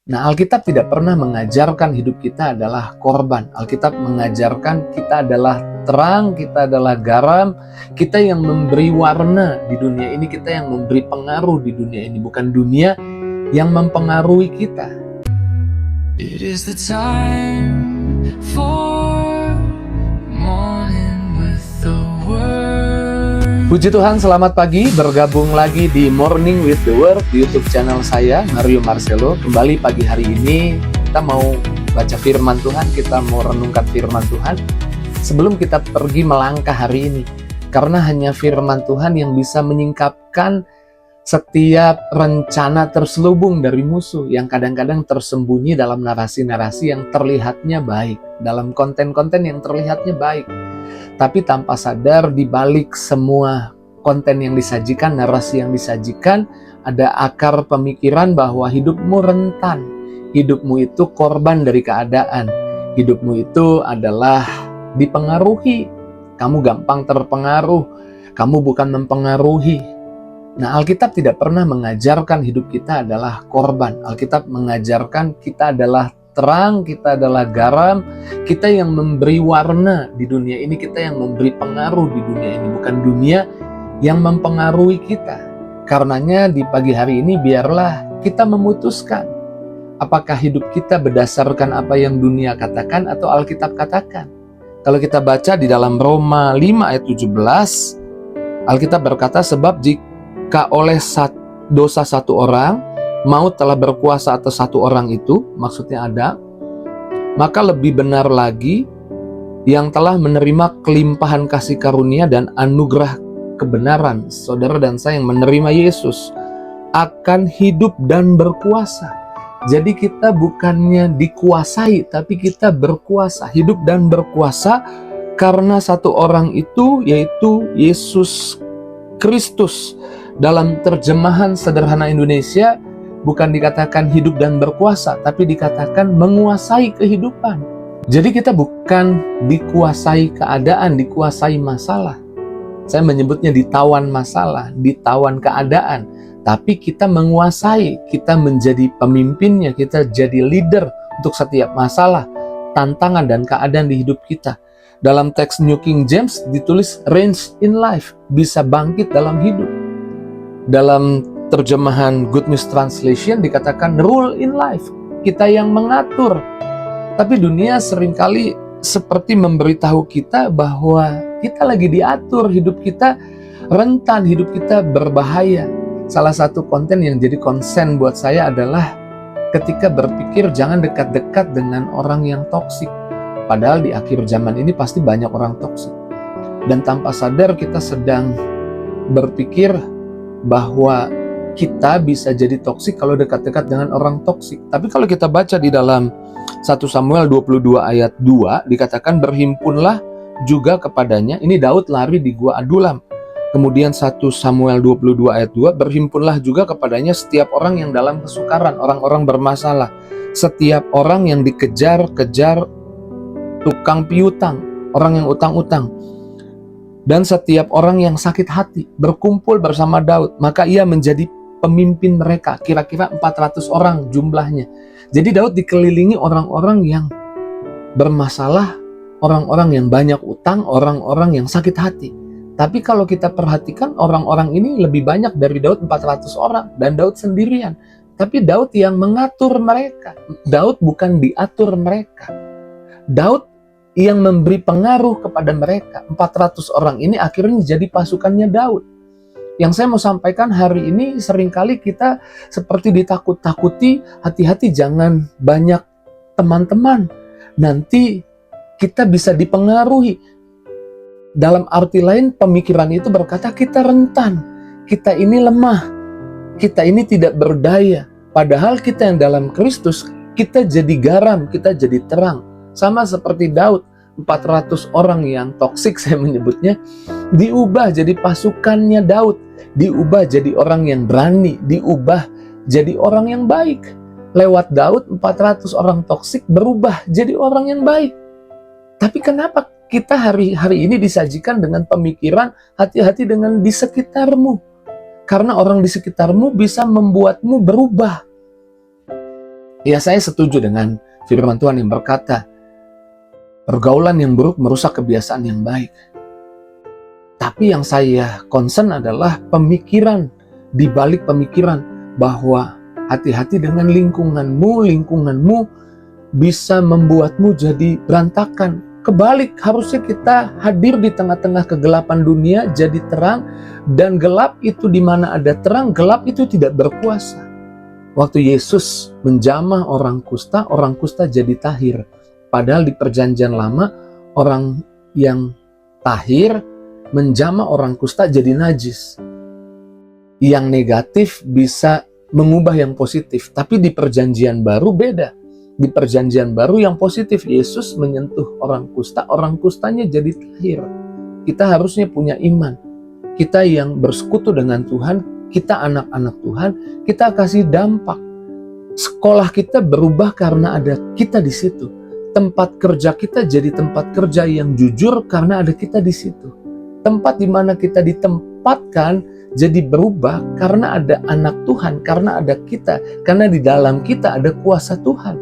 Nah, Alkitab tidak pernah mengajarkan hidup kita adalah korban. Alkitab mengajarkan kita adalah terang, kita adalah garam, kita yang memberi warna di dunia ini, kita yang memberi pengaruh di dunia ini, bukan dunia yang mempengaruhi kita. It is the time for morning with the word. Puji Tuhan, selamat pagi, bergabung lagi di Morning with the Word di YouTube channel saya, Mario Marcelo. Kembali pagi hari ini kita mau baca firman Tuhan, kita mau renungkan firman Tuhan sebelum kita pergi melangkah hari ini. Karena hanya firman Tuhan yang bisa menyingkapkan setiap rencana terselubung dari musuh yang kadang-kadang tersembunyi dalam narasi-narasi yang terlihatnya baik, dalam konten-konten yang terlihatnya baik. Tapi tanpa sadar di balik semua konten yang disajikan, narasi yang disajikan, ada akar pemikiran bahwa hidupmu rentan, hidupmu itu korban dari keadaan, hidupmu itu adalah dipengaruhi, kamu gampang terpengaruh, kamu bukan mempengaruhi. Nah, Alkitab tidak pernah mengajarkan hidup kita adalah korban. Alkitab mengajarkan kita adalah terang, kita adalah garam, kita yang memberi warna di dunia ini, kita yang memberi pengaruh di dunia ini, bukan dunia yang mempengaruhi kita. Karenanya di pagi hari ini biarlah kita memutuskan apakah hidup kita berdasarkan apa yang dunia katakan atau Alkitab katakan. Kalau kita baca di dalam Roma 5 ayat 17, Alkitab berkata, sebab jika oleh dosa satu orang, maut telah berkuasa atas satu orang itu, maksudnya Adam, maka lebih benar lagi yang telah menerima kelimpahan kasih karunia dan anugerah kebenaran, saudara dan saya yang menerima Yesus, akan hidup dan berkuasa. Jadi kita bukannya dikuasai, tapi kita berkuasa, hidup dan berkuasa karena satu orang itu, yaitu Yesus Kristus. Dalam terjemahan sederhana Indonesia, bukan dikatakan hidup dan berkuasa, tapi dikatakan menguasai kehidupan. Jadi kita bukan dikuasai keadaan, dikuasai masalah. Saya menyebutnya ditawan masalah, ditawan keadaan. Tapi kita menguasai, kita menjadi pemimpinnya, kita jadi leader untuk setiap masalah, tantangan dan keadaan di hidup kita. Dalam teks New King James ditulis reigns in life, bisa bangkit dalam hidup. Dalam terjemahan Good News Translation dikatakan rule in life, kita yang mengatur. Tapi dunia seringkali seperti memberitahu kita bahwa kita lagi diatur, hidup kita rentan, hidup kita berbahaya. Salah satu konten yang jadi konsen buat saya adalah ketika berpikir jangan dekat-dekat dengan orang yang toksik. Padahal di akhir zaman ini pasti banyak orang toksik. Dan tanpa sadar kita sedang berpikir bahwa kita bisa jadi toksik kalau dekat-dekat dengan orang toksik. Tapi kalau kita baca di dalam 1 Samuel 22 ayat 2 dikatakan berhimpunlah juga kepadanya. Ini Daud lari di Gua Adulam. Kemudian 1 Samuel 22 ayat 2, berhimpunlah juga kepadanya setiap orang yang dalam kesukaran, orang-orang bermasalah, setiap orang yang dikejar-kejar tukang piutang, orang yang utang-utang, dan setiap orang yang sakit hati, berkumpul bersama Daud, maka ia menjadi pemimpin mereka, kira-kira 400 orang jumlahnya. Jadi Daud dikelilingi orang-orang yang bermasalah, orang-orang yang banyak utang, orang-orang yang sakit hati. Tapi kalau kita perhatikan orang-orang ini lebih banyak dari Daud 400 orang dan Daud sendirian. Tapi Daud yang mengatur mereka. Daud bukan diatur mereka. Daud yang memberi pengaruh kepada mereka. 400 orang ini akhirnya jadi pasukannya Daud. Yang saya mau sampaikan hari ini seringkali kita seperti ditakut-takuti, hati-hati jangan banyak teman-teman. Nanti kita bisa dipengaruhi. Dalam arti lain, pemikiran itu berkata kita rentan, kita ini lemah, kita ini tidak berdaya. Padahal kita yang dalam Kristus, kita jadi garam, kita jadi terang. Sama seperti Daud, 400 orang yang toksik saya menyebutnya, diubah jadi pasukannya Daud, diubah jadi orang yang berani, diubah jadi orang yang baik. Lewat Daud, 400 orang toksik berubah jadi orang yang baik. Tapi kenapa kita hari ini disajikan dengan pemikiran hati-hati dengan di sekitarmu? Karena orang di sekitarmu bisa membuatmu berubah. Ya, saya setuju dengan firman Tuhan yang berkata, pergaulan yang buruk merusak kebiasaan yang baik. Tapi yang saya concern adalah pemikiran, di balik pemikiran bahwa hati-hati dengan lingkunganmu, lingkunganmu bisa membuatmu jadi berantakan. Kebalik, harusnya kita hadir di tengah-tengah kegelapan dunia jadi terang, dan gelap itu di mana ada terang, gelap itu tidak berkuasa. Waktu Yesus menjamah orang kusta jadi tahir. Padahal di perjanjian lama, orang yang tahir menjamah orang kusta jadi najis. Yang negatif bisa mengubah yang positif. Tapi di perjanjian baru beda. Di perjanjian baru yang positif, Yesus menyentuh orang kustanya jadi tahir. Kita harusnya punya iman. Kita yang bersekutu dengan Tuhan, kita anak-anak Tuhan, kita kasih dampak. Sekolah kita berubah karena ada kita di situ. Tempat kerja kita jadi tempat kerja yang jujur karena ada kita di situ. Tempat di mana kita ditempatkan jadi berubah karena ada anak Tuhan, karena ada kita, karena di dalam kita ada kuasa Tuhan.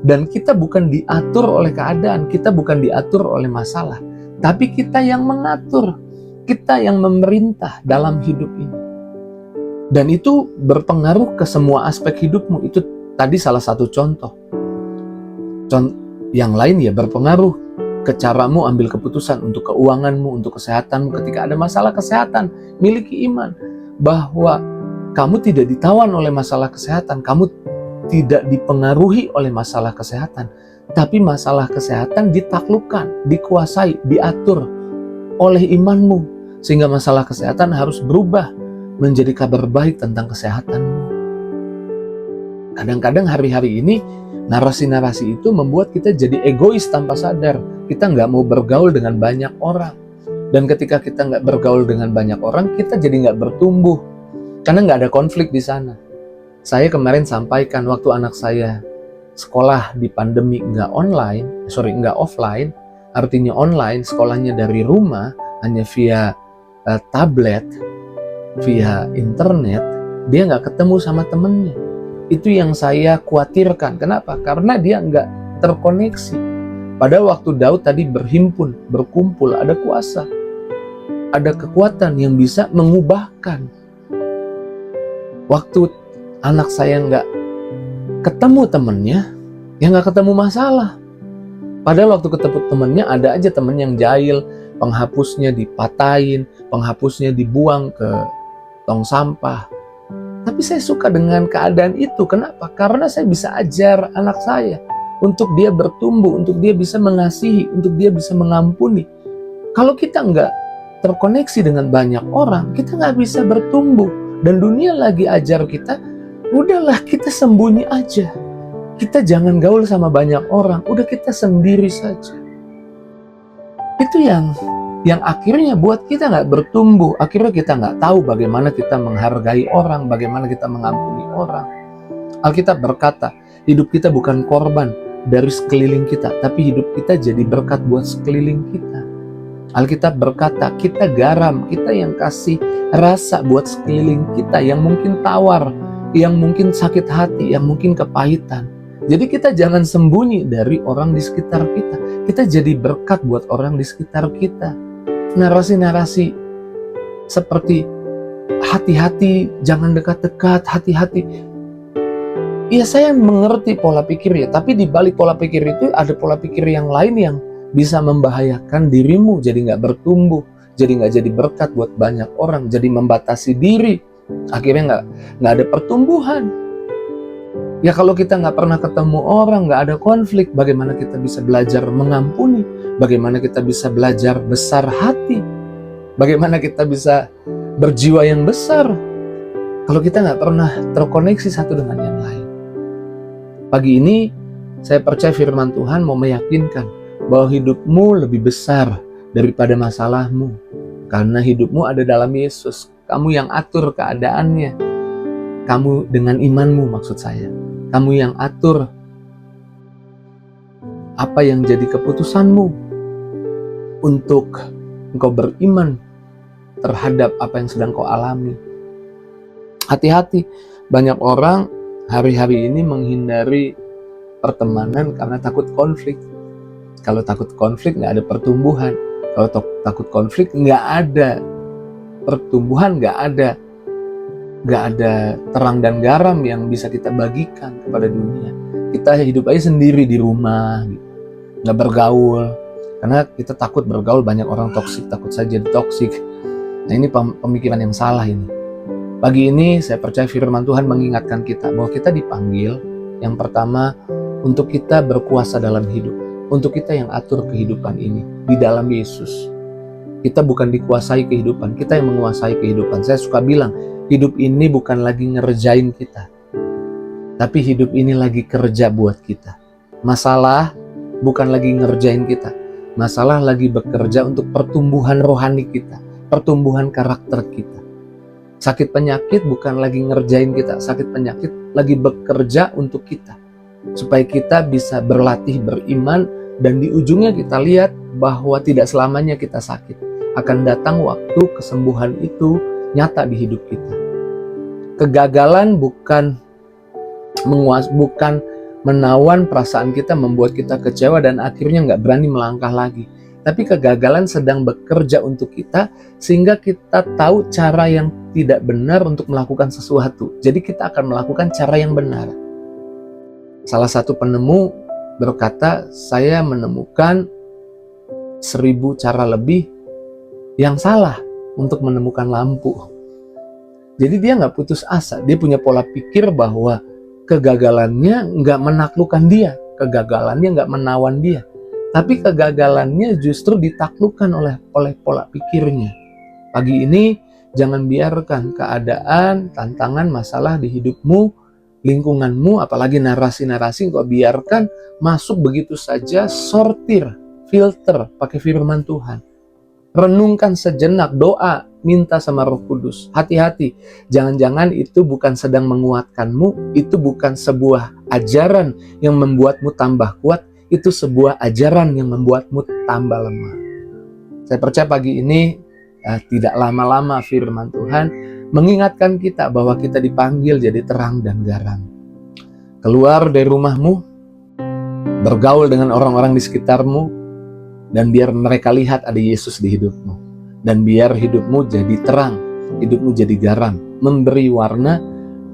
Dan kita bukan diatur oleh keadaan, kita bukan diatur oleh masalah, tapi kita yang mengatur, kita yang memerintah dalam hidup ini. Dan itu berpengaruh ke semua aspek hidupmu. Itu tadi salah satu contoh. Yang lain ya berpengaruh ke caramu ambil keputusan untuk keuanganmu, untuk kesehatanmu. Ketika ada masalah kesehatan, miliki iman bahwa kamu tidak ditawan oleh masalah kesehatan, kamu tidak dipengaruhi oleh masalah kesehatan, tapi masalah kesehatan ditaklukkan, dikuasai, diatur oleh imanmu, sehingga masalah kesehatan harus berubah menjadi kabar baik tentang kesehatanmu. Kadang-kadang hari-hari ini narasi-narasi itu membuat kita jadi egois tanpa sadar. Kita nggak mau bergaul dengan banyak orang. Dan ketika kita nggak bergaul dengan banyak orang, kita jadi nggak bertumbuh. Karena nggak ada konflik di sana. Saya kemarin sampaikan waktu anak saya sekolah di pandemi nggak offline, artinya online, sekolahnya dari rumah, hanya via tablet, via internet, dia nggak ketemu sama temennya. Itu yang saya khawatirkan. Kenapa? Karena dia nggak terkoneksi. Padahal waktu Daud tadi berkumpul, ada kuasa, ada kekuatan yang bisa mengubahkan. Waktu anak saya nggak ketemu temennya, ya nggak ketemu masalah. Padahal waktu ketemu temennya, ada aja temen yang jahil, penghapusnya dipatahin, penghapusnya dibuang ke tong sampah. Tapi saya suka dengan keadaan itu. Kenapa? Karena saya bisa ajar anak saya untuk dia bertumbuh, untuk dia bisa mengasihi, untuk dia bisa mengampuni. Kalau kita nggak terkoneksi dengan banyak orang, kita nggak bisa bertumbuh. Dan dunia lagi ajar kita, udahlah kita sembunyi aja. Kita jangan gaul sama banyak orang, udah kita sendiri saja. Itu yang akhirnya buat kita nggak bertumbuh. Akhirnya kita nggak tahu bagaimana kita menghargai orang, bagaimana kita mengampuni orang. Alkitab berkata, hidup kita bukan korban dari sekeliling kita, tapi hidup kita jadi berkat buat sekeliling kita. Alkitab berkata, kita garam, kita yang kasih rasa buat sekeliling kita, yang mungkin tawar, yang mungkin sakit hati, yang mungkin kepahitan. Jadi kita jangan sembunyi dari orang di sekitar kita. Kita jadi berkat buat orang di sekitar kita. Narasi-narasi seperti hati-hati, jangan dekat-dekat, hati-hati. Ya saya mengerti pola pikir ya, tapi di balik pola pikir itu ada pola pikir yang lain yang bisa membahayakan dirimu, jadi nggak bertumbuh, jadi nggak jadi berkat buat banyak orang, jadi membatasi diri, akhirnya nggak ada pertumbuhan. Ya kalau kita nggak pernah ketemu orang, nggak ada konflik, bagaimana kita bisa belajar mengampuni? Bagaimana kita bisa belajar besar hati? Bagaimana kita bisa berjiwa yang besar? Kalau kita nggak pernah terkoneksi satu dengan yang lain. Pagi ini saya percaya firman Tuhan mau meyakinkan bahwa hidupmu lebih besar daripada masalahmu. Karena hidupmu ada dalam Yesus. Kamu yang atur keadaannya. Kamu dengan imanmu maksud saya. Kamu yang atur apa yang jadi keputusanmu untuk engkau beriman terhadap apa yang sedang kau alami. Hati-hati, banyak orang hari-hari ini menghindari pertemanan karena takut konflik. Kalau takut konflik nggak ada pertumbuhan. Kalau takut konflik nggak ada pertumbuhan, nggak ada terang dan garam yang bisa kita bagikan kepada dunia. Kita hidup aja sendiri di rumah, gitu. Nggak bergaul, karena kita takut bergaul banyak orang toksik, takut saja toksik. Nah, ini pemikiran yang salah ini. Pagi ini saya percaya firman Tuhan mengingatkan kita bahwa kita dipanggil yang pertama untuk kita berkuasa dalam hidup, untuk kita yang atur kehidupan ini di dalam Yesus. Kita bukan dikuasai kehidupan, kita yang menguasai kehidupan. Saya suka bilang, hidup ini bukan lagi ngerjain kita, tapi hidup ini lagi kerja buat kita. Masalah bukan lagi ngerjain kita, masalah lagi bekerja untuk pertumbuhan rohani kita, pertumbuhan karakter kita. Sakit penyakit bukan lagi ngerjain kita, sakit penyakit lagi bekerja untuk kita, supaya kita bisa berlatih beriman, dan di ujungnya kita lihat bahwa tidak selamanya kita sakit. Akan datang waktu kesembuhan itu nyata di hidup kita. Kegagalan bukan menawan perasaan kita, membuat kita kecewa dan akhirnya nggak berani melangkah lagi. Tapi kegagalan sedang bekerja untuk kita, sehingga kita tahu cara yang tidak benar untuk melakukan sesuatu. Jadi kita akan melakukan cara yang benar. Salah satu penemu berkata, saya menemukan 1000 cara lebih yang salah untuk menemukan lampu. Jadi dia nggak putus asa, dia punya pola pikir bahwa kegagalannya nggak menaklukkan dia, kegagalannya nggak menawan dia, tapi kegagalannya justru ditaklukkan oleh pola pikirnya. Pagi ini jangan biarkan keadaan, tantangan, masalah di hidupmu, lingkunganmu, apalagi narasi-narasi kau biarkan masuk begitu saja. Sortir, filter pakai firman Tuhan. Renungkan sejenak, doa, minta sama Roh Kudus. Hati-hati, jangan-jangan itu bukan sedang menguatkanmu, itu bukan sebuah ajaran yang membuatmu tambah kuat, itu sebuah ajaran yang membuatmu tambah lemah. Saya percaya pagi ini tidak lama-lama firman Tuhan mengingatkan kita bahwa kita dipanggil jadi terang dan garam. Keluar dari rumahmu, bergaul dengan orang-orang di sekitarmu, dan biar mereka lihat ada Yesus di hidupmu. Dan biar hidupmu jadi terang, hidupmu jadi garam, memberi warna,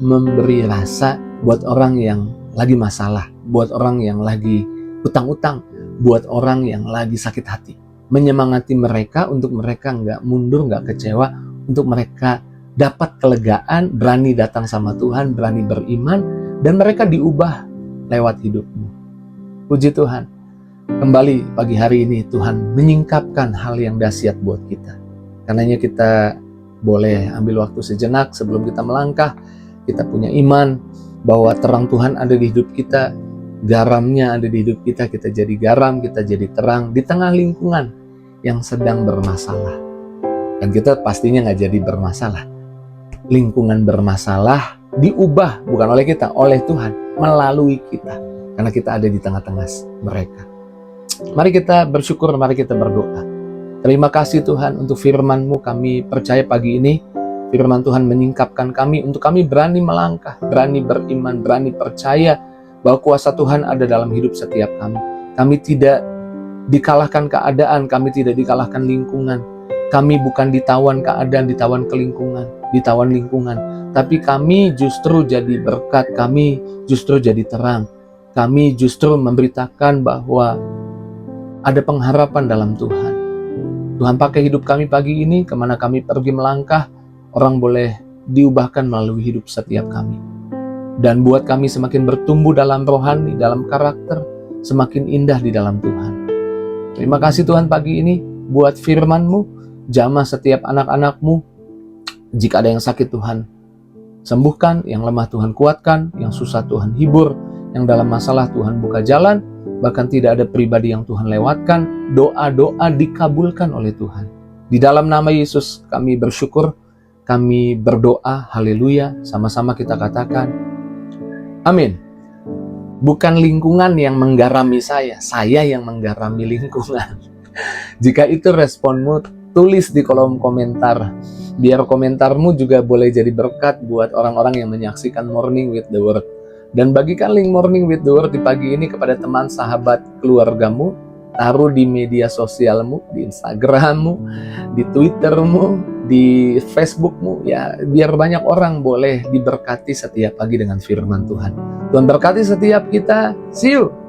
memberi rasa buat orang yang lagi masalah, buat orang yang lagi utang-utang, buat orang yang lagi sakit hati. Menyemangati mereka untuk mereka nggak mundur, nggak kecewa, untuk mereka dapat kelegaan, berani datang sama Tuhan, berani beriman, dan mereka diubah lewat hidupmu. Puji Tuhan. Kembali pagi hari ini Tuhan menyingkapkan hal yang dahsyat buat kita. Karenanya kita boleh ambil waktu sejenak sebelum kita melangkah. Kita punya iman bahwa terang Tuhan ada di hidup kita, garamnya ada di hidup kita. Kita jadi garam, kita jadi terang di tengah lingkungan yang sedang bermasalah. Dan kita pastinya nggak jadi bermasalah. Lingkungan bermasalah diubah bukan oleh kita, oleh Tuhan, melalui kita. Karena kita ada di tengah-tengah mereka. Mari kita bersyukur, mari kita berdoa. Terima kasih Tuhan untuk firman-Mu. Kami percaya pagi ini firman Tuhan menyingkapkan kami untuk kami berani melangkah, berani beriman, berani percaya bahwa kuasa Tuhan ada dalam hidup setiap kami. Kami tidak dikalahkan keadaan, kami tidak dikalahkan lingkungan. Kami bukan ditawan keadaan, ditawan lingkungan. Tapi kami justru jadi berkat, kami justru jadi terang. Kami justru memberitakan bahwa ada pengharapan dalam Tuhan. Tuhan pakai hidup kami pagi ini, kemana kami pergi melangkah, orang boleh diubahkan melalui hidup setiap kami. Dan buat kami semakin bertumbuh dalam rohani, dalam karakter, semakin indah di dalam Tuhan. Terima kasih Tuhan pagi ini, buat firman-Mu, jamah setiap anak-anak-Mu. Jika ada yang sakit Tuhan sembuhkan, yang lemah Tuhan kuatkan, yang susah Tuhan hibur, yang dalam masalah Tuhan buka jalan, bahkan tidak ada pribadi yang Tuhan lewatkan, doa-doa dikabulkan oleh Tuhan. Di dalam nama Yesus kami bersyukur, kami berdoa, haleluya, sama-sama kita katakan, amin. Bukan lingkungan yang menggarami saya yang menggarami lingkungan. Jika itu responmu, tulis di kolom komentar. Biar komentarmu juga boleh jadi berkat buat orang-orang yang menyaksikan Morning with the Word. Dan bagikan link Morning with the Word di pagi ini kepada teman, sahabat, keluargamu. Taruh di media sosialmu, di Instagrammu, di Twittermu, di Facebookmu, ya biar banyak orang boleh diberkati setiap pagi dengan firman Tuhan. Tuhan berkati setiap kita. See you!